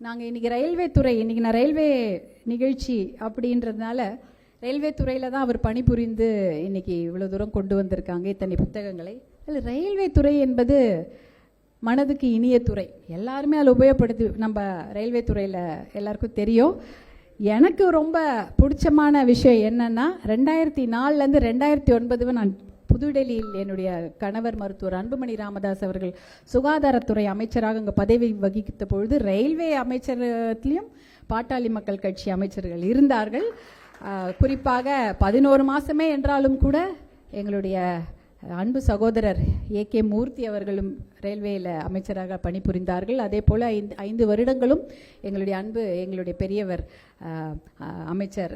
நாங்கள் இன்றைக்கி ரயில்வே துறை, இன்றைக்கி நான் ரயில்வே நிகழ்ச்சி அப்படின்றதுனால ரயில்வே துறையில் தான் அவர் பணிபுரிந்து இன்றைக்கி இவ்வளோ தூரம் கொண்டு வந்திருக்காங்க இத்தனை புத்தகங்களை. அதில் ரயில்வே துறை என்பது மனதுக்கு இனிய துறை. எல்லாருமே அதில் உபயோகப்படுத்தி நம்ம ரயில்வே துறையில் எல்லாருக்கும் தெரியும். எனக்கு ரொம்ப பிடிச்சமான விஷயம் என்னென்னா 2004லேருந்து 2009 நான் புதுடெல்லியில் என்னுடைய கணவர் மருத்துவர் அன்புமணி ராமதாஸ் அவர்கள் சுகாதாரத்துறை அமைச்சராக அங்கே பதவி வகித்த பொழுது ரயில்வே அமைச்சரத்திலையும் பாட்டாளி மக்கள் கட்சி அமைச்சர்கள் இருந்தார்கள். குறிப்பாக 11 மாதமே என்றாலும் கூட எங்களுடைய அன்பு சகோதரர் AK மூர்த்தி அவர்களும் ரயில்வேயில் அமைச்சராக பணிபுரிந்தார்கள். அதே போல் 5 வருடங்களும் எங்களுடைய பெரியவர் அமைச்சர்,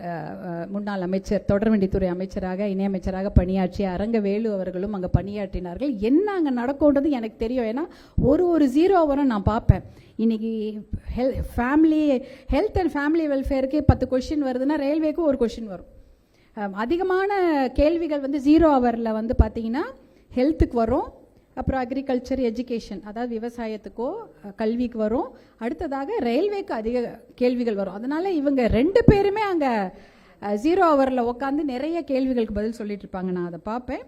முன்னாள் அமைச்சர், தொடர்வண்டித்துறை அமைச்சராக, இணையமைச்சராக பணியாற்றிய அரங்கவேலு அவர்களும் அங்கே பணியாற்றினார்கள். என்ன அங்கே நடக்கும்ன்றது எனக்கு தெரியும். ஏன்னா ஒரு ஜீரோ வரும் நான் பார்ப்பேன். இன்றைக்கி ஹெல்த் அண்ட் ஃபேமிலி வெல்ஃபேருக்கு 10 கொஷின் வருதுன்னா ரயில்வேக்கு ஒரு கொஷின் வரும். அதிகமான கேள்விகள் 0 ஹவரில் பார்த்தீங்கன்னா ஹெல்த்துக்கு வரும், அப்புறம் அக்ரிகல்ச்சர், எஜுகேஷன், அதாவது விவசாயத்துக்கோ கல்விக்கு வரும். அடுத்ததாக ரயில்வேக்கு அதிக கேள்விகள் வரும். அதனால் இவங்க 2 பேருமே அங்கே 0 ஹவரில் உட்காந்து நிறைய கேள்விகளுக்கு பதில் சொல்லிட்டு இருப்பாங்க. நான் அதை பார்ப்பேன்.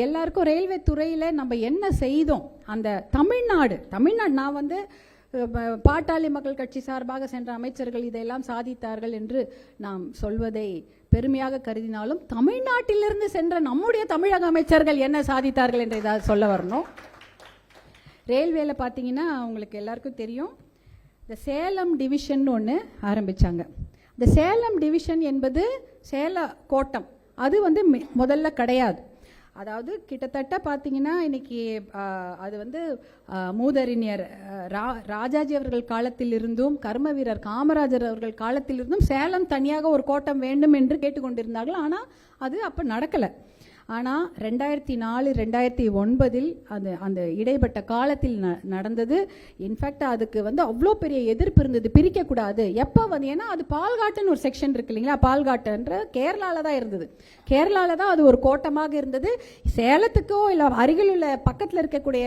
எல்லாருக்கும் ரயில்வே துறையில் நம்ம என்ன செய்தோம், அந்த தமிழ்நாடு நான் பாட்டாளி மக்கள் கட்சி சார்பாக சென்ற அமைச்சர்கள் இதையெல்லாம் சாதித்தார்கள் என்று நாம் சொல்வதை பெருமையாக கருதினாலும் தமிழ்நாட்டிலிருந்து சென்ற நம்முடைய தமிழக அமைச்சர்கள் என்ன சாதித்தார்கள் என்று ஏதாவது சொல்ல வரணும். ரயில்வேல பார்த்தீங்கன்னா உங்களுக்கு எல்லாருக்கும் தெரியும், இந்த சேலம் டிவிஷன் ஒன்று ஆரம்பித்தாங்க. இந்த சேலம் டிவிஷன் என்பது சேல கோட்டம், அது முதல்ல கிடையாது. அதாவது கிட்டத்தட்ட பார்த்தீங்கன்னா இன்னைக்கு அது மூதறிஞர் ராஜாஜி அவர்கள் காலத்திலிருந்தும் கர்ம வீரர் காமராஜர் அவர்கள் காலத்திலிருந்தும் சேலம் தனியாக ஒரு கோட்டம் வேண்டும் என்று கேட்டுக்கொண்டிருந்தார்கள். ஆனால் அது அப்போ நடக்கலை. ஆனால் 2004, 2009 அந்த இடைப்பட்ட காலத்தில் நடந்தது. இன்ஃபேக்ட் அதுக்கு அவ்வளோ பெரிய எதிர்ப்பு இருந்தது, பிரிக்கக்கூடாது. எப்போ ஏன்னா அது பால்காட்டுன்னு ஒரு செக்ஷன் இருக்கு இல்லைங்களா, பால்காட்டுன்ற கேரளாவில் தான் இருந்தது. கேரளாவில் தான் அது ஒரு கோட்டமாக இருந்தது. சேலத்துக்கோ இல்லை அருகில் உள்ள பக்கத்தில் இருக்கக்கூடிய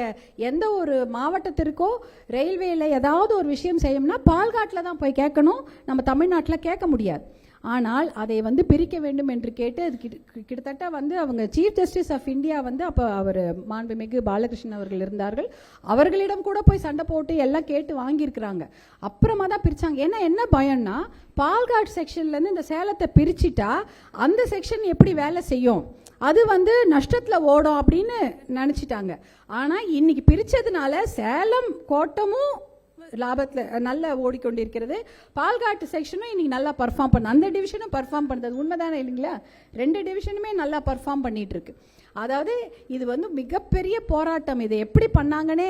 எந்த ஒரு மாவட்டத்திற்கோ ரயில்வேயில் ஏதாவது ஒரு விஷயம் செய்யணும்னா பால்காட்டில் தான் போய் கேட்கணும், நம்ம தமிழ்நாட்டில் கேட்க முடியாது. ஆனால் அதை பிரிக்க வேண்டும் என்று கேட்டு அது கிட்டத்தட்ட அவங்க சீஃப் ஜஸ்டிஸ் ஆஃப் இந்தியா அப்போ அவர் மாண்புமிகு பாலகிருஷ்ணன் அவர்கள் இருந்தார்கள். அவர்களிடம் கூட போய் சண்டை போட்டு எல்லாம் கேட்டு வாங்கியிருக்கிறாங்க. அப்புறமா தான் பிரித்தாங்க. ஏன்னா என்ன பயம்னா, பால்காட் செக்ஷன்லேருந்து இந்த சேலத்தை பிரிச்சுட்டா அந்த செக்ஷன் எப்படி வேலை செய்யும், அது நஷ்டத்தில் ஓடும் அப்படின்னு நினச்சிட்டாங்க. ஆனால் இன்னைக்கு பிரித்ததுனால சேலம் கோட்டமும் லாபத்தில் நல்லா ஓடிக்கொண்டிருக்கிறது. பால்காட்டு செக்ஷனும் இன்னைக்கு நல்லா பர்ஃபார்ம் பண்ண, அந்த டிவிஷனும் பர்ஃபார்ம் பண்ணுறது உண்மைதானே இல்லைங்களா? 2 டிவிஷனுமே நல்லா பர்ஃபார்ம் பண்ணிட்டு இருக்கு. அதாவது இது மிகப்பெரிய போராட்டம். இதை எப்படி பண்ணாங்கன்னே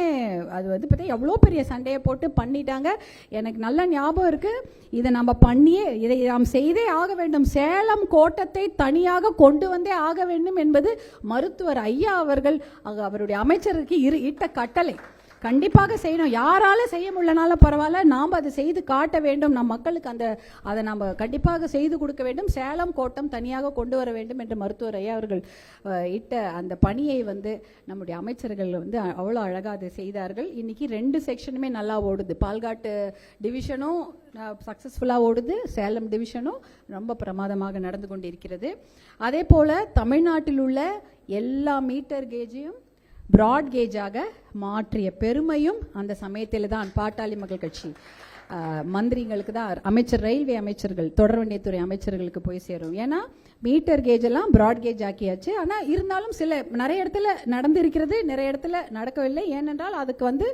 அது பார்த்தா எவ்வளோ பெரிய சண்டையை போட்டு பண்ணிட்டாங்க. எனக்கு நல்ல ஞாபகம் இருக்கு. இதை நம்ம பண்ணியே, இதை நாம் செய்தே ஆக வேண்டும். சேலம் கோட்டத்தை தனியாக கொண்டு வந்தே ஆக வேண்டும் என்பது மருத்துவர் ஐயா அவர்கள் அவருடைய அமைச்சருக்கு இட்ட கட்டளை. கண்டிப்பாக செய்யணும். யாரால செய்ய முடியலனாலும் பரவாயில்ல, நாம் அதை செய்து காட்ட வேண்டும். நம் மக்களுக்கு அதை நாம் கண்டிப்பாக செய்து கொடுக்க வேண்டும். சேலம் கோட்டம் தனியாக கொண்டு வர வேண்டும் என்று மருத்துவர் ஐயா அவர்கள் இட்ட அந்த பணியை நம்முடைய அமைச்சர்கள் அவ்வளோ அழகாக அதை செய்தார்கள். இன்னைக்கு 2 செக்ஷனுமே நல்லா ஓடுது. பால்காட்டு டிவிஷனும் சக்ஸஸ்ஃபுல்லாக ஓடுது, சேலம் டிவிஷனும் ரொம்ப பிரமாதமாக நடந்து கொண்டிருக்கிறது. அதே போல் தமிழ்நாட்டில் உள்ள எல்லா மீட்டர் கேஜையும் பிராட் கேஜாக மாற்றிய பெருமையும் அந்த சமயத்தில் தான் பாட்டாளி மக்கள் கட்சி மந்திரிங்களுக்கு தான், ரயில்வே அமைச்சர்கள், தொடர்வண்டியத்துறை அமைச்சர்களுக்கு போய் சேரும். ஏன்னா மீட்டர் கேஜ் எல்லாம் பிராட் கேஜ் ஆக்கியாச்சு. ஆனால் இருந்தாலும் நிறைய இடத்துல நடந்திருக்கிறது, நிறைய இடத்துல நடக்கவில்லை. ஏனென்றால் அதுக்கு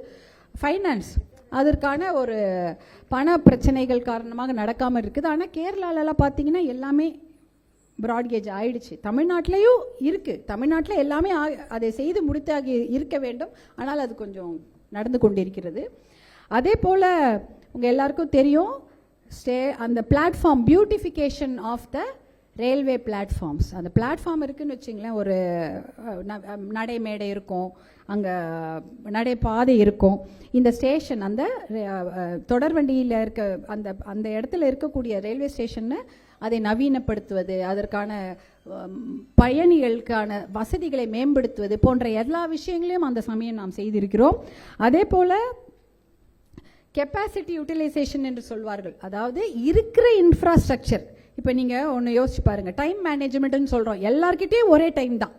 ஃபைனான்ஸ், அதற்கான ஒரு பண பிரச்சனைகள் காரணமாக நடக்காமல் இருக்குது. ஆனால் கேரளாலலாம் பார்த்தீங்கன்னா எல்லாமே பிராட்கேஜ் ஆயிடுச்சு. தமிழ்நாட்டிலையும் இருக்குது. தமிழ்நாட்டில் எல்லாமே அதை செய்து முடித்தாகி இருக்க வேண்டும். ஆனால் அது கொஞ்சம் நடந்து கொண்டிருக்கிறது. அதே போல் உங்கள் எல்லாருக்கும் தெரியும், அந்த platform beautification of the railway platforms. அந்த பிளாட்ஃபார்ம் இருக்குதுன்னு வச்சிங்களேன், ஒரு நடைமேடை இருக்கும், அங்கே நடைபாதை இருக்கும். இந்த ஸ்டேஷன், அந்த தொடர்வண்டியில் இருக்க அந்த இடத்துல இருக்கக்கூடிய ரயில்வே ஸ்டேஷனை அதை நவீனப்படுத்துவது, அதற்கான பயணிகளுக்கான வசதிகளை மேம்படுத்துவது போன்ற எல்லா விஷயங்களையும் அந்த சமயம் நாம் செய்திருக்கிறோம். அதே போல் கெப்பாசிட்டி யூட்டிலைசேஷன் என்று சொல்வார்கள். அதாவது இருக்கிற இன்ஃப்ராஸ்ட்ரக்சர். இப்போ நீங்கள் ஒன்று யோசிச்சு பாருங்க, டைம் மேனேஜ்மெண்ட்னு சொல்கிறோம். எல்லார்கிட்டையும் ஒரே டைம் தான்,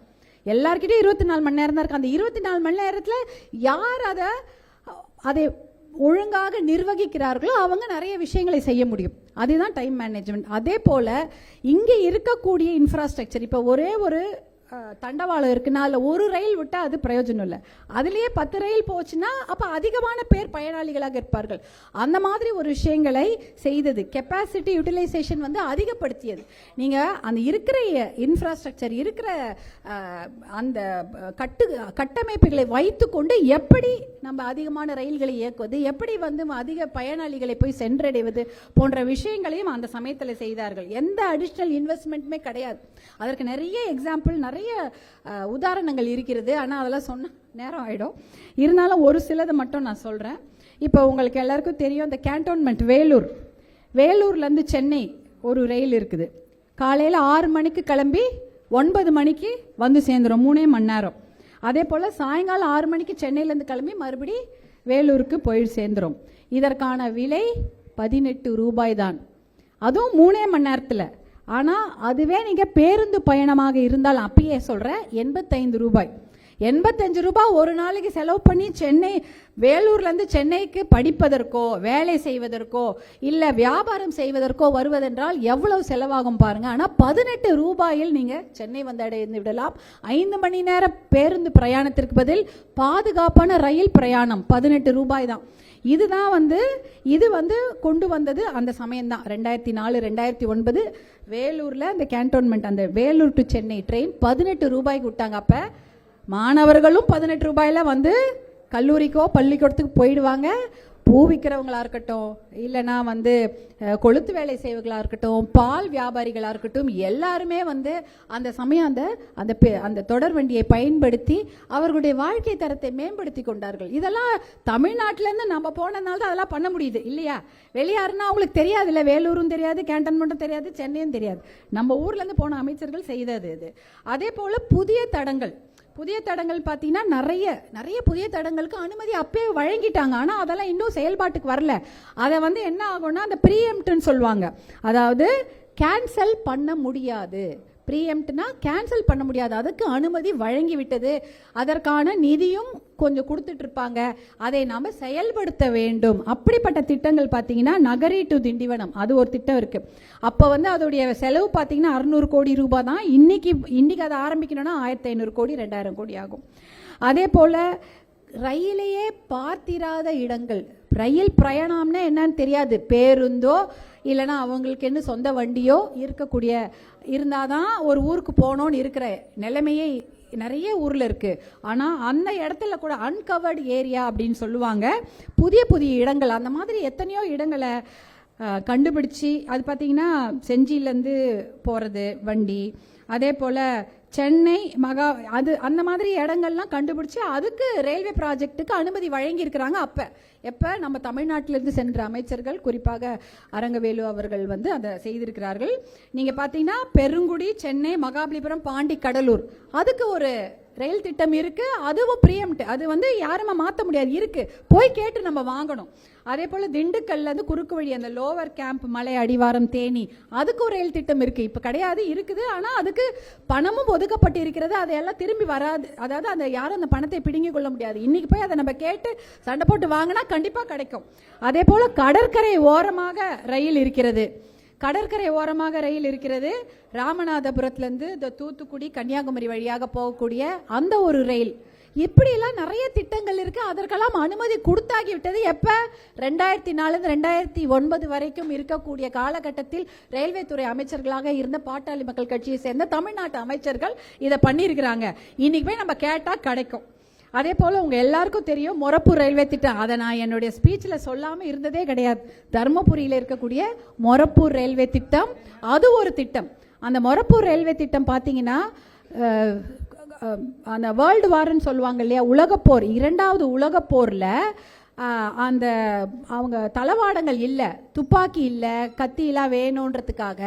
எல்லார்கிட்டையும் 24 மணி நேரம் தான் இருக்குது. அந்த 24 மணி நேரத்தில் யார் அதை ஒழுங்காக நிர்வகிக்கிறார்களோ அவங்க நிறைய விஷயங்களை செய்ய முடியும். அதுதான் டைம் மேனேஜ்மெண்ட். அதே போல் இங்கே இருக்கக்கூடிய இன்ஃப்ராஸ்ட்ரக்சர், இப்போ ஒரே ஒரு தண்டவாளம் இருக்குன்னா அதில் ஒரு ரயில் விட்டால் அது பிரயோஜனம் இல்லை. அதுலேயே 10 ரயில் போச்சுன்னா அப்போ அதிகமான பேர் பயனாளிகளாக இருப்பார்கள். அந்த மாதிரி ஒரு விஷயங்களை செய்தது கெப்பாசிட்டி யூட்டிலைசேஷன் வந்து அதிகப்படுத்தியது. நீங்கள் அந்த இருக்கிற இன்ஃப்ராஸ்ட்ரக்சர் இருக்கிற அந்த கட்டமைப்புகளை வைத்துக்கொண்டு எப்படி நம்ம அதிகமான ரயில்களை இயக்குவது, எப்படி வந்து அதிக பயனாளிகளை போய் சென்றடைவது போன்ற விஷயங்களையும் அந்த சமயத்தில் செய்தார்கள். எந்த அடிஷ்னல் இன்வெஸ்ட்மெண்ட்டுமே கிடையாது. அதற்கு நிறைய எக்ஸாம்பிள், நிறைய உதாரணங்கள் இருக்கிறது. ஆனால் அதெல்லாம் சொன்ன நேரம் ஆகிடும். இருந்தாலும் ஒரு சிலதை மட்டும் நான் சொல்கிறேன். இப்போ உங்களுக்கு எல்லாருக்கும் தெரியும், இந்த கேன்டோன்மெண்ட் வேலூர்லேருந்து சென்னை ஒரு ரயில் இருக்குது. காலையில் 6 மணிக்கு கிளம்பி 9 மணிக்கு வந்து சேர்ந்துடும், 3 மணி நேரம். அதே போல் சாயங்காலம் 6 மணிக்கு சென்னையிலேருந்து கிளம்பி மறுபடி வேலூருக்கு போய் சேர்ந்துடும். இதற்கான விலை 18 ரூபாய் தான், அதுவும் 3 மணி நேரத்தில். ஆனால் அதுவே நீங்கள் பேருந்து பயணமாக இருந்தால் அப்பயே சொல்கிறேன் 85 ரூபாய். 85 ரூபாய் ஒரு நாளைக்கு செலவு பண்ணி வேலூர்லேருந்து சென்னைக்கு படிப்பதற்கோ வேலை செய்வதற்கோ இல்லை வியாபாரம் செய்வதற்கோ வருவதென்றால் எவ்வளவு செலவாகும் பாருங்கள். ஆனால் 18 ரூபாயில் நீங்கள் சென்னை வந்து அடைந்து விடலாம். 5 மணி நேர பேருந்து பிரயாணத்திற்கு பதில் பாதுகாப்பான ரயில் பிரயாணம் 18 ரூபாய் தான். இது வந்து கொண்டு வந்தது அந்த சமயம்தான், 2004 2009 வேலூரில் அந்த கேன்டோன்மெண்ட், அந்த வேலூர் டு சென்னை ட்ரெயின் 18 ரூபாய்க்கு விட்டாங்க. அப்போ மாணவர்களும் 18 ரூபாயில் வந்து கல்லூரிக்கோ பள்ளிக்கூடத்துக்கு போயிடுவாங்க. பூ விற்கிறவங்களா இருக்கட்டும், இல்லைனா வந்து கொளுத்து வேலை செய்வர்களாக இருக்கட்டும், பால் வியாபாரிகளாக இருக்கட்டும், எல்லாருமே வந்து அந்த சமயம் அந்த தொடர் வண்டியை பயன்படுத்தி அவர்களுடைய வாழ்க்கை தரத்தை மேம்படுத்தி கொண்டார்கள். இதெல்லாம் தமிழ்நாட்டிலேருந்து நம்ம போனதுனால தான் அதெல்லாம் பண்ண முடியுது இல்லையா? வெளியாருன்னா அவங்களுக்கு தெரியாது இல்லை, வேலூரும் தெரியாது, கேன்டன்மெண்ட்டும் தெரியாது, சென்னையும் தெரியாது. நம்ம ஊர்லேருந்து போன அமைச்சர்கள் செய்தது இது. அதே போல் புதிய தடங்கள் பார்த்தீங்கன்னா நிறைய புதிய தடங்களுக்கு அனுமதி அப்பயே வழங்கிட்டாங்க. ஆனால் அதெல்லாம் இன்னும் செயல்பாட்டுக்கு வரல. அதை வந்து என்ன ஆகும்னா அந்த ப்ரீஎம்ப்ட்னு சொல்லுவாங்க. அதாவது கேன்சல் பண்ண முடியாது. ப்ரீஎம்ப்ட்னா கேன்சல் பண்ண முடியாது, அதுக்கு அனுமதி வழங்கி விட்டது. அதற்கான நிதியும் கொஞ்சம் கொடுத்துட்டு இருப்பாங்க, அதை நாம் செயல்படுத்த வேண்டும். அப்படிப்பட்ட திட்டங்கள் பார்த்தீங்கன்னா நகரி டு திண்டிவனம் அது ஒரு திட்டம் இருக்கு. அப்போ வந்து அதோடைய செலவு பார்த்தீங்கன்னா 600 கோடி ரூபாய் தான். இன்னைக்கு அதை ஆரம்பிக்கணும்னா 1500 கோடி 2000 கோடி ஆகும். அதே போல் ரயிலையே பார்த்திராத இடங்கள், ரயில் பிரயாணம்னா என்னன்னு தெரியாது, பேருந்தோ இல்லைனா அவங்களுக்கு என்ன சொந்த வண்டியோ இருந்தாதான் ஒரு ஊருக்கு போகணும்னு இருக்கிற நிலைமையே நிறைய ஊரில் இருக்குது. ஆனால் அந்த இடத்துல கூட அன்கவர்டு ஏரியா அப்படின்னு சொல்லுவாங்க, புதிய இடங்கள். அந்த மாதிரி எத்தனையோ இடங்களை கண்டுபிடிச்சி, அது பார்த்திங்கன்னா செஞ்சியிலேருந்து போகிறது வண்டி, அதே போல் சென்னை அந்த மாதிரி இடங்கள்லாம் கண்டுபிடிச்சி அதுக்கு ரயில்வே ப்ராஜெக்ட்டுக்கு அனுமதி வழங்கியிருக்கிறாங்க. எப்போ நம்ம தமிழ்நாட்டிலிருந்து சென்ற அமைச்சர்கள், குறிப்பாக அரங்கவேலு அவர்கள் வந்து அதை செய்திருக்கிறார்கள். நீங்கள் பார்த்தீங்கன்னா பெருங்குடி, சென்னை, மகாபலிபுரம், பாண்டி, கடலூர் அதுக்கு ஒரு ரயில் திட்டம் இருக்குது. அதுவும் ப்ரீஎம்ப்ட், அது வந்து யாருமே மாற்ற முடியாது, இருக்குது, போய் கேட்டு நம்ம வாங்கணும். அதே போல் திண்டுக்கல்ல இருந்து குறுக்கு வழி அந்த லோவர் கேம்ப், மலை அடிவாரம், தேனி அதுக்கு ஒரு ரயில் திட்டம் இருக்குது. இப்போ கிடையாது, இருக்குது. ஆனால் அதுக்கு பணமும் ஒதுக்கப்பட்டு இருக்கிறது. அதையெல்லாம் திரும்பி வராது. அதாவது அந்த யாரும் அந்த பணத்தை பிடுங்கிக் கொள்ள முடியாது. இன்னைக்கு போய் அதை நம்ம கேட்டு சண்டை போட்டு வாங்கினா கண்டிப்பாக கிடைக்கும். அதே போல் கடற்கரை ஓரமாக ரயில் இருக்கிறது. ராமநாதபுரத்துலேருந்து இந்த தூத்துக்குடி, கன்னியாகுமரி வழியாக போகக்கூடிய அந்த ஒரு ரயில். இப்படியெல்லாம் நிறைய திட்டங்கள் இருக்கு. அதற்கெல்லாம் அனுமதி கொடுத்தாகி விட்டது. எப்ப 2004 2009 வரைக்கும் இருக்கக்கூடிய காலகட்டத்தில் ரயில்வே துறை அமைச்சர்களாக இருந்த பாட்டாளி மக்கள் கட்சியை சேர்ந்த தமிழ்நாட்டு அமைச்சர்கள் இதை பண்ணியிருக்கிறாங்க. இன்னைக்கு போய் நம்ம கேட்டா கிடைக்கும். அதே போல் உங்கள் எல்லாருக்கும் தெரியும் மொரப்பூர் ரயில்வே திட்டம். அதை நான் என்னுடைய ஸ்பீச்சில் சொல்லாமல் இருந்ததே கிடையாது. தருமபுரியில் இருக்கக்கூடிய மொரப்பூர் ரயில்வே திட்டம் அது ஒரு திட்டம். அந்த மொரப்பூர் ரயில்வே திட்டம் பார்த்தீங்கன்னா அந்த வேர்ல்டு வார்ன்னு சொல்லுவாங்க இல்லையா, உலகப்போர், 2வது உலகப்போரில் அந்த அவங்க தளவாடங்கள் இல்லை, துப்பாக்கி இல்லை, கத்தியெல்லாம் வேணுன்றதுக்காக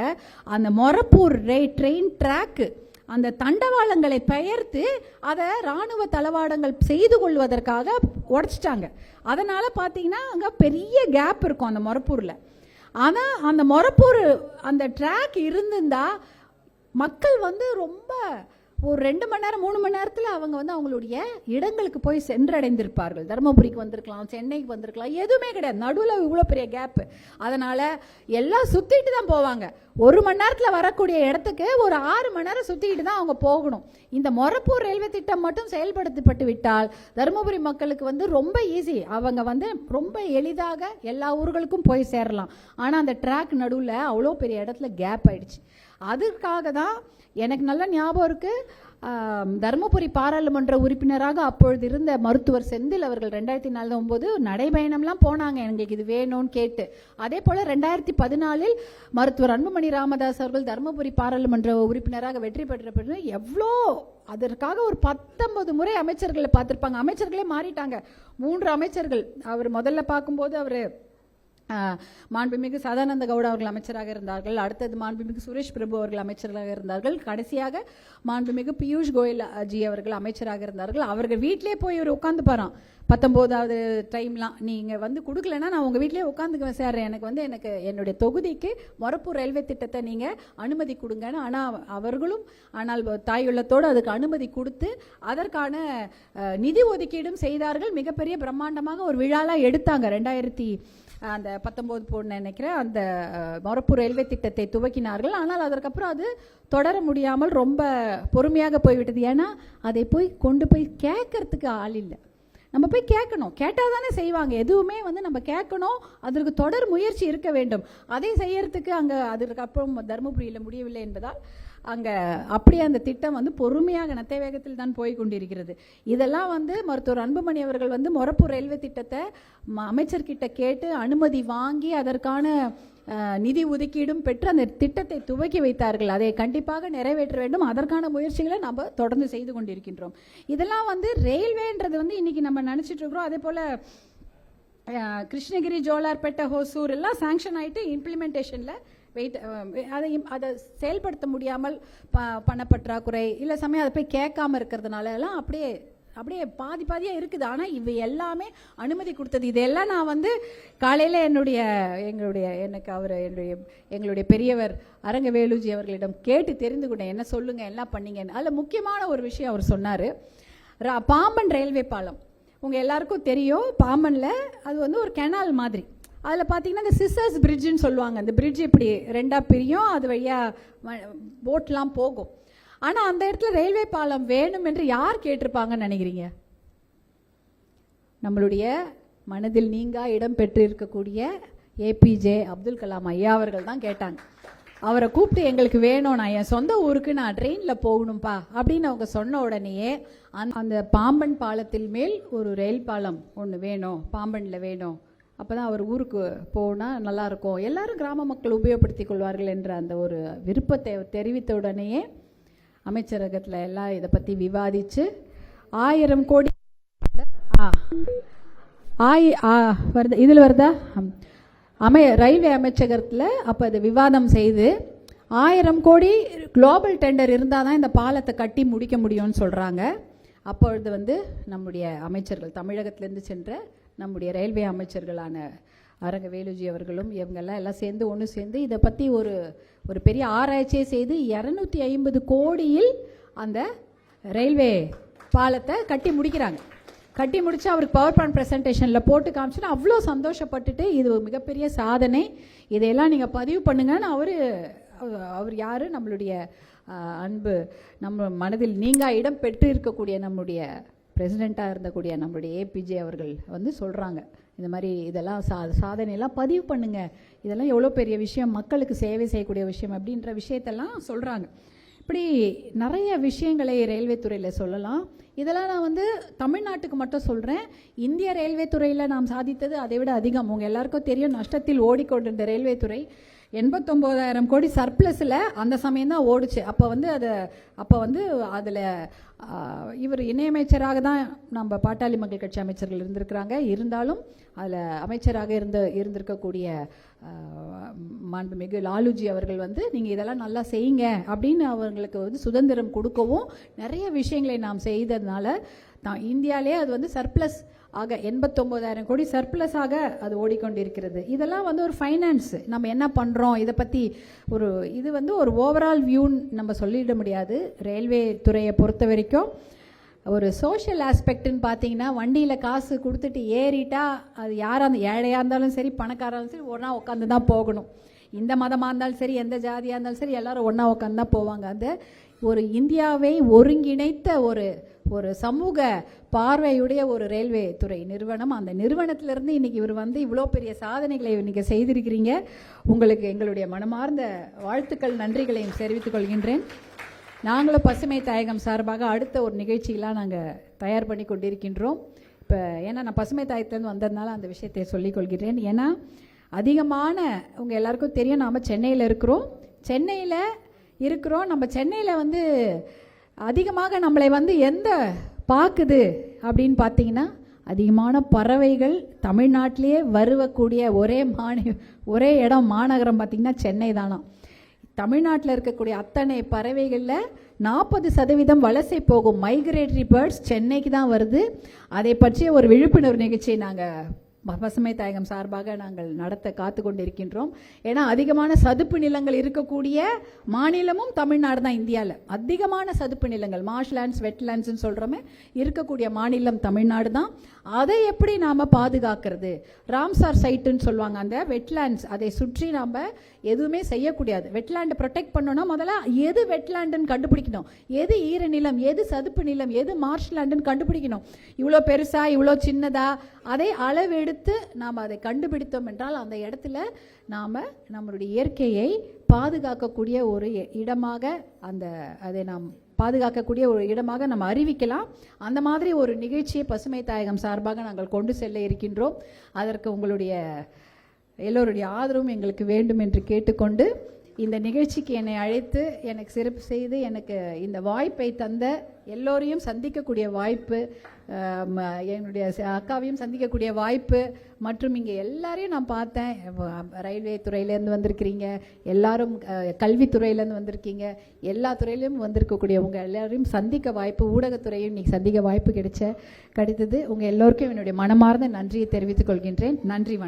அந்த மொரப்பூர் ட்ரெயின் ட்ராக்கு அந்த தண்டவாளங்களை பெயர்த்து அதை இராணுவ தளவாடங்கள் செய்து கொள்வதற்காக உடைச்சிட்டாங்க. அதனால் பார்த்தீங்கன்னா அங்கே பெரிய கேப் இருக்கும் அந்த மொரப்பூரில். ஆனால் அந்த மொரப்பூர் அந்த ட்ராக் இருந்திருந்தா மக்கள் வந்து ரொம்ப ஒரு 2 மணி நேரம் 3 மணி நேரத்தில் அவங்க வந்து அவங்களுடைய இடங்களுக்கு போய் சென்றடைந்திருப்பார்கள். தருமபுரிக்கு வந்திருக்கலாம், சென்னைக்கு வந்திருக்கலாம், எதுவுமே கிடையாது. நடுவில் இவ்வளோ பெரிய கேப்பு. அதனால் எல்லாம் சுற்றிட்டு தான் போவாங்க. 1 மணி நேரத்தில் வரக்கூடிய இடத்துக்கு ஒரு 6 மணி நேரம் சுற்றிக்கிட்டு தான் அவங்க போகணும். இந்த மொரப்பூர் ரயில்வே திட்டம் மட்டும் செயல்படுத்தப்பட்டு விட்டால் தருமபுரி மக்களுக்கு வந்து ரொம்ப ஈஸி. அவங்க வந்து ரொம்ப எளிதாக எல்லா ஊர்களுக்கும் போய் சேரலாம். ஆனால் அந்த ட்ராக் நடுவில் அவ்வளோ பெரிய இடத்துல கேப் ஆயிடுச்சு. அதுக்காக தான் எனக்கு நல்ல ஞாபகம் இருக்குது, தருமபுரி பாராளுமன்ற உறுப்பினராக அப்பொழுது இருந்த மருத்துவர் செந்தில் அவர்கள் 2004 நடைபயணம்லாம் போனாங்க எங்களுக்கு இது வேணும்னு கேட்டு. அதே போல் 2014 மருத்துவர் அன்புமணி ராமதாஸ் அவர்கள் தருமபுரி பாராளுமன்ற உறுப்பினராக வெற்றி பெற்ற பிறகு எவ்வளோ அதற்காக ஒரு 19 முறை அமைச்சர்களை பார்த்துருப்பாங்க. அமைச்சர்களே மாறிட்டாங்க. 3 அமைச்சர்கள். அவர் முதல்ல பார்க்கும்போது அவர் மாண்புமிகு சதானந்த கவுடா அவர்கள் அமைச்சராக இருந்தார்கள். அடுத்தது மாண்புமிகு சுரேஷ் பிரபு அவர்கள் அமைச்சராக இருந்தார்கள். கடைசியாக மாண்புமிகு பியூஷ் கோயல் ஜி அவர்கள் அமைச்சராக இருந்தார்கள். அவர்கள் வீட்டிலே போய் இவர் உட்காந்து பாரான் 19வது டைம்லாம். நீங்கள் வந்து கொடுக்கலன்னா நான் உங்கள் வீட்டிலே உட்காந்துக்குவேன் சார், எனக்கு என்னுடைய தொகுதிக்கு மொரப்பூர் ரயில்வே திட்டத்தை நீங்கள் அனுமதி கொடுங்கன்னு. ஆனால் தாயுள்ளத்தோடு அதுக்கு அனுமதி கொடுத்து அதற்கான நிதி ஒதுக்கீடும் செய்தார்கள். மிகப்பெரிய பிரம்மாண்டமாக ஒரு விழாலாம் எடுத்தாங்க. 2019 நினைக்கிறேன் அந்த மொரப்பூர் ரயில்வே திட்டத்தை துவக்கினார்கள். ஆனால் அதற்கப்புறம் அது தொடர முடியாமல் ரொம்ப பொறுமையாக போய்விட்டது. ஏன்னா அதை கொண்டு போய் கேட்கறதுக்கு ஆள் இல்லை. நம்ம போய் கேட்கணும், கேட்டால் தானே செய்வாங்க. எதுவுமே வந்து நம்ம கேட்கணும், அதற்கு தொடர் முயற்சி இருக்க வேண்டும். அதை செய்யறதுக்கு அங்கே அதற்கப்புறம் தருமபுரியில் முடியவில்லை என்பதால் அங்கே அப்படியே அந்த திட்டம் வந்து பொறுமையாக நத்தை வேகத்தில் தான் போய் கொண்டிருக்கிறது. இதெல்லாம் வந்து மருத்துவர் அன்புமணி அவர்கள் வந்து மொரப்பூர் ரயில்வே திட்டத்தை அமைச்சர்கிட்ட கேட்டு அனுமதி வாங்கி அதற்கான நிதி ஒதுக்கீடும் பெற்று அந்த திட்டத்தை துவக்கி வைத்தார்கள். அதை கண்டிப்பாக நிறைவேற்ற வேண்டும். அதற்கான முயற்சிகளை நம்ம தொடர்ந்து செய்து கொண்டிருக்கின்றோம். இதெல்லாம் வந்து ரயில்வேன்றது வந்து இன்னைக்கு நம்ம நினச்சிட்டு இருக்கிறோம். அதே போல் கிருஷ்ணகிரி, ஜோலார்பேட்டை, ஹோசூர் எல்லாம் சாங்ஷன் ஆகிட்டு இம்ப்ளிமெண்டேஷனில் அதை செயல்படுத்த முடியாமல் பணப்பற்றாக்குறை இல்லை சமயம் அதை போய் கேட்காம இருக்கிறதுனால எல்லாம் அப்படியே பாதியாக இருக்குது. ஆனால் இவை எல்லாமே அனுமதி கொடுத்தது. இதெல்லாம் நான் வந்து காலையில் எங்களுடைய பெரியவர் அரங்கவேலுஜி அவர்களிடம் கேட்டு தெரிந்து கொண்டேன், என்ன சொல்லுங்க எல்லாம் பண்ணீங்கன்னு. அதில் முக்கியமான ஒரு விஷயம் அவர் சொன்னார். பாம்பன் ரயில்வே பாலம் உங்கள் எல்லாருக்கும் தெரியும். பாம்பனில் அது வந்து ஒரு கெனால் மாதிரி. அதில் பார்த்தீங்கன்னா இந்த சிசர்ஸ் பிரிட்ஜுன்னு சொல்லுவாங்க. அந்த பிரிட்ஜ் இப்படி 2ஆக பிரியும், அது வழியாக போட்லாம் போகும். ஆனால் அந்த இடத்துல ரயில்வே பாலம் வேணும் என்று யார் கேட்டிருப்பாங்கன்னு நினைக்கிறீங்க? நம்மளுடைய மனதில் நீங்கா இடம் பெற்றிருக்கக்கூடிய ஏபிஜே அப்துல் கலாம் ஐயா அவர்கள் தான் கேட்டாங்க. அவரை கூப்பிட்டு எங்களுக்கு வேணும், நான் என் சொந்த ஊருக்கு நான் ட்ரெயினில் போகணும்ப்பா அப்படின்னு அவங்க சொன்ன உடனேயே அந்த பாம்பன் பாலத்தில் மேல் ஒரு ரயில் பாலம் ஒன்று வேணும், பாம்பனில் வேணும், அப்போ தான் அவர் ஊருக்கு போனால் நல்லாயிருக்கும், எல்லாரும் கிராம மக்கள் உபயோகப்படுத்தி கொள்வார்கள் என்ற அந்த ஒரு விருப்பத்தை தெரிவித்த உடனேயே அமைச்சரகத்தில் எல்லாம் இதை பற்றி விவாதித்து 1000 கோடி வருது, இதில் வருதா ரயில்வே அமைச்சகத்தில் அப்போ அது விவாதம் செய்து 1000 கோடி குளோபல் டெண்டர் இருந்தால் தான் இந்த பாலத்தை கட்டி முடிக்க முடியும்னு சொல்கிறாங்க. அப்பொழுது வந்து நம்முடைய அமைச்சர்கள் தமிழகத்திலேருந்து சென்ற நம்முடைய ரயில்வே அமைச்சர்களான அரங்கவேலுஜி அவர்களும் இவங்கெல்லாம் சேர்ந்து ஒன்று சேர்ந்து இதை பற்றி ஒரு பெரிய ஆராய்ச்சியை செய்து 250 கோடியில் அந்த ரயில்வே பாலத்தை கட்டி முடிக்கிறாங்க. கட்டி முடித்து அவருக்கு பவர் பாயிண்ட் ப்ரெசன்டேஷனில் போட்டு காமிச்சுன்னா அவ்வளோ சந்தோஷப்பட்டுட்டு இது மிகப்பெரிய சாதனை, இதையெல்லாம் நீங்கள் பதிவு பண்ணுங்கன்னு அவர் யார்? நம்மளுடைய அன்பு நம்ம மனதில் நீங்கள் இடம் பெற்று இருக்கக்கூடிய நம்முடைய பிரசிடெண்ட்டாக இருந்தக்கூடிய நம்மளுடைய ஏபிஜே அவர்கள் வந்து சொல்கிறாங்க, இந்த மாதிரி இதெல்லாம் சாதனையெல்லாம் பதிவு பண்ணுங்க, இதெல்லாம் எவ்வளோ பெரிய விஷயம், மக்களுக்கு சேவை செய்யக்கூடிய விஷயம் அப்படின்ற விஷயத்தெல்லாம் சொல்கிறாங்க. இப்படி நிறைய விஷயங்களை ரயில்வே துறையில் சொல்லலாம். இதெல்லாம் நான் வந்து தமிழ்நாட்டுக்கு மட்டும் சொல்கிறேன். இந்திய ரயில்வே துறையில் நாம் சாதித்தது அதை விட அதிகம். உங்கள் எல்லாருக்கும் தெரியும், நஷ்டத்தில் ஓடிக்கொண்டிருந்த ரயில்வே துறை 89,000 கோடி சர்ப்ளஸில் அந்த சமயம் தான் ஓடுச்சு. அப்போ வந்து அதில் இவர் இணையமைச்சராக தான் நம்ம பாட்டாளி மக்கள் கட்சி அமைச்சர்கள் இருந்திருக்கிறாங்க. இருந்தாலும் அதில் அமைச்சராக இருந்திருக்கக்கூடிய மாண்புமிகு லாலுஜி அவர்கள் வந்து நீங்கள் இதெல்லாம் நல்லா செய்யுங்க அப்படின்னு அவங்களுக்கு வந்து சுதந்திரம் கொடுக்கவும் நிறைய விஷயங்களை நாம் செய்ததுனால இந்தியாவிலே அது வந்து சர்ப்ளஸ் ஆக 89,000 கோடி சர்ப்ளஸ் ஆக அது ஓடிக்கொண்டிருக்கிறது. இதெல்லாம் வந்து ஒரு ஃபைனான்ஸ், நம்ம என்ன பண்ணுறோம் இதை பற்றி இது வந்து ஒரு ஓவரால் வியூன்னு நம்ம சொல்லிட முடியாது. ரயில்வே துறையை பொறுத்த வரைக்கும் ஒரு சோஷியல் ஆஸ்பெக்ட்னு பார்த்தீங்கன்னா, வண்டியில் காசு கொடுத்துட்டு ஏறிட்டா அது யாராக ஏழையாக இருந்தாலும் சரி பணக்காராக இருந்தாலும் சரி ஒன்றா உட்காந்து தான் போகணும். இந்த மதமாக இருந்தாலும் சரி எந்த ஜாதியாக இருந்தாலும் சரி எல்லாரும் ஒன்றா உட்காந்து தான் போவாங்க. அந்த ஒரு இந்தியாவை ஒருங்கிணைத்த ஒரு சமூக பார்வையுடைய ஒரு ரயில்வே துறை நிறுவனம். அந்த நிறுவனத்திலிருந்து இன்றைக்கி இவர் வந்து இவ்வளோ பெரிய சாதனைகளை இன்றைக்கி செய்திருக்கிறீங்க. உங்களுக்கு எங்களுடைய மனமார்ந்த வாழ்த்துக்கள் நன்றிகளையும் தெரிவித்துக் கொள்கின்றேன். நாங்களும் பசுமை தாயகம் சார்பாக அடுத்த ஒரு நிகழ்ச்சியெலாம் நாங்கள் தயார் பண்ணி கொண்டிருக்கின்றோம். இப்போ ஏன்னா நான் பசுமை தாயகத்திலேருந்து வந்ததுனால அந்த விஷயத்தை சொல்லிக் கொள்கிறேன். ஏன்னா அதிகமான உங்கள் எல்லாருக்கும் தெரியும், நாம் சென்னையில் இருக்கிறோம். நம்ம சென்னையில் வந்து அதிகமாக நம்மளை வந்து எந்த பார்க்குது அப்படின்னு பார்த்தீங்கன்னா, அதிகமான பறவைகள் தமிழ்நாட்டிலேயே வருவக்கூடிய ஒரே இடம் மாநகரம் பார்த்திங்கன்னா சென்னை தானா. தமிழ்நாட்டில் இருக்கக்கூடிய அத்தனை பறவைகளில் 40% வலசை போகும் மைக்ரேட்டரி பேர்ட்ஸ் சென்னைக்கு தான் வருது. அதை பற்றிய ஒரு விழிப்புணர்வு நிகழ்ச்சியை நாங்கள் பசுமை தாயகம் சார்பாக நாங்கள் நடத்த காத்து கொண்டிருக்கின்றோம். ஏன்னா அதிகமான சதுப்பு நிலங்கள் இருக்கக்கூடிய மாநிலமும் தமிழ்நாடு தான். இந்தியாவில் அதிகமான சதுப்பு நிலங்கள் மார்ஷ்லேண்ட்ஸ் வெட்லேண்ட்ஸ்ன்னு சொல்கிறோமே இருக்கக்கூடிய மாநிலம் தமிழ்நாடு தான். அதை எப்படி நாம் பாதுகாக்கிறது? ராம்சார் சைட்டுன்னு சொல்லுவாங்க. அந்த வெட்லேண்ட்ஸ் அதை சுற்றி நாம் எதுவுமே செய்யக்கூடாது. வெட்லேண்டை ப்ரொடெக்ட் பண்ணோன்னா முதல்ல எது வெட்லேண்டுன்னு கண்டுபிடிக்கணும், எது ஈரநிலம், எது சதுப்பு நிலம், எது மார்ஷ்லேண்டுன்னு கண்டுபிடிக்கணும். இவ்வளோ பெருசா இவ்வளோ சின்னதா அதை அளவெடுத்து நாம் அதை கண்டுபிடித்தோம் என்றால் அந்த இடத்துல நாம் நம்மளுடைய இயற்கையை பாதுகாக்கக்கூடிய ஒரு இடமாக அதை நாம் பாதுகாக்கக்கூடிய ஒரு இடமாக நம்ம அறிவிக்கலாம். அந்த மாதிரி ஒரு நிகழ்ச்சியை பசுமை தாயகம் சார்பாக நாங்கள் கொண்டு செல்ல இருக்கின்றோம். அதற்கு உங்களுடைய எல்லோருடைய ஆதரவும் எங்களுக்கு வேண்டும் என்று கேட்டுக்கொண்டு இந்த நிகழ்ச்சிக்கு என்னை அழைத்து எனக்கு சிறப்பு செய்து எனக்கு இந்த வாய்ப்பை தந்த எல்லோரையும் சந்திக்கக்கூடிய வாய்ப்பு, என்னுடைய அக்காவையும் சந்திக்கக்கூடிய வாய்ப்பு, மற்றும் இங்கே எல்லாரையும் நான் பார்த்தேன். ரயில்வே துறையிலேருந்து வந்திருக்கிறீங்க, எல்லாரும் கல்வித்துறையிலேருந்து வந்திருக்கீங்க, எல்லா துறையிலும் வந்திருக்கக்கூடிய உங்கள் எல்லாரையும் சந்திக்க வாய்ப்பு, ஊடகத்துறையும் இன்றைக்கி சந்திக்க வாய்ப்பு கிடைத்தது. உங்கள் எல்லோருக்கும் என்னுடைய மனமார்ந்த நன்றியை தெரிவித்துக் கொள்கின்றேன். நன்றி, வணக்கம்.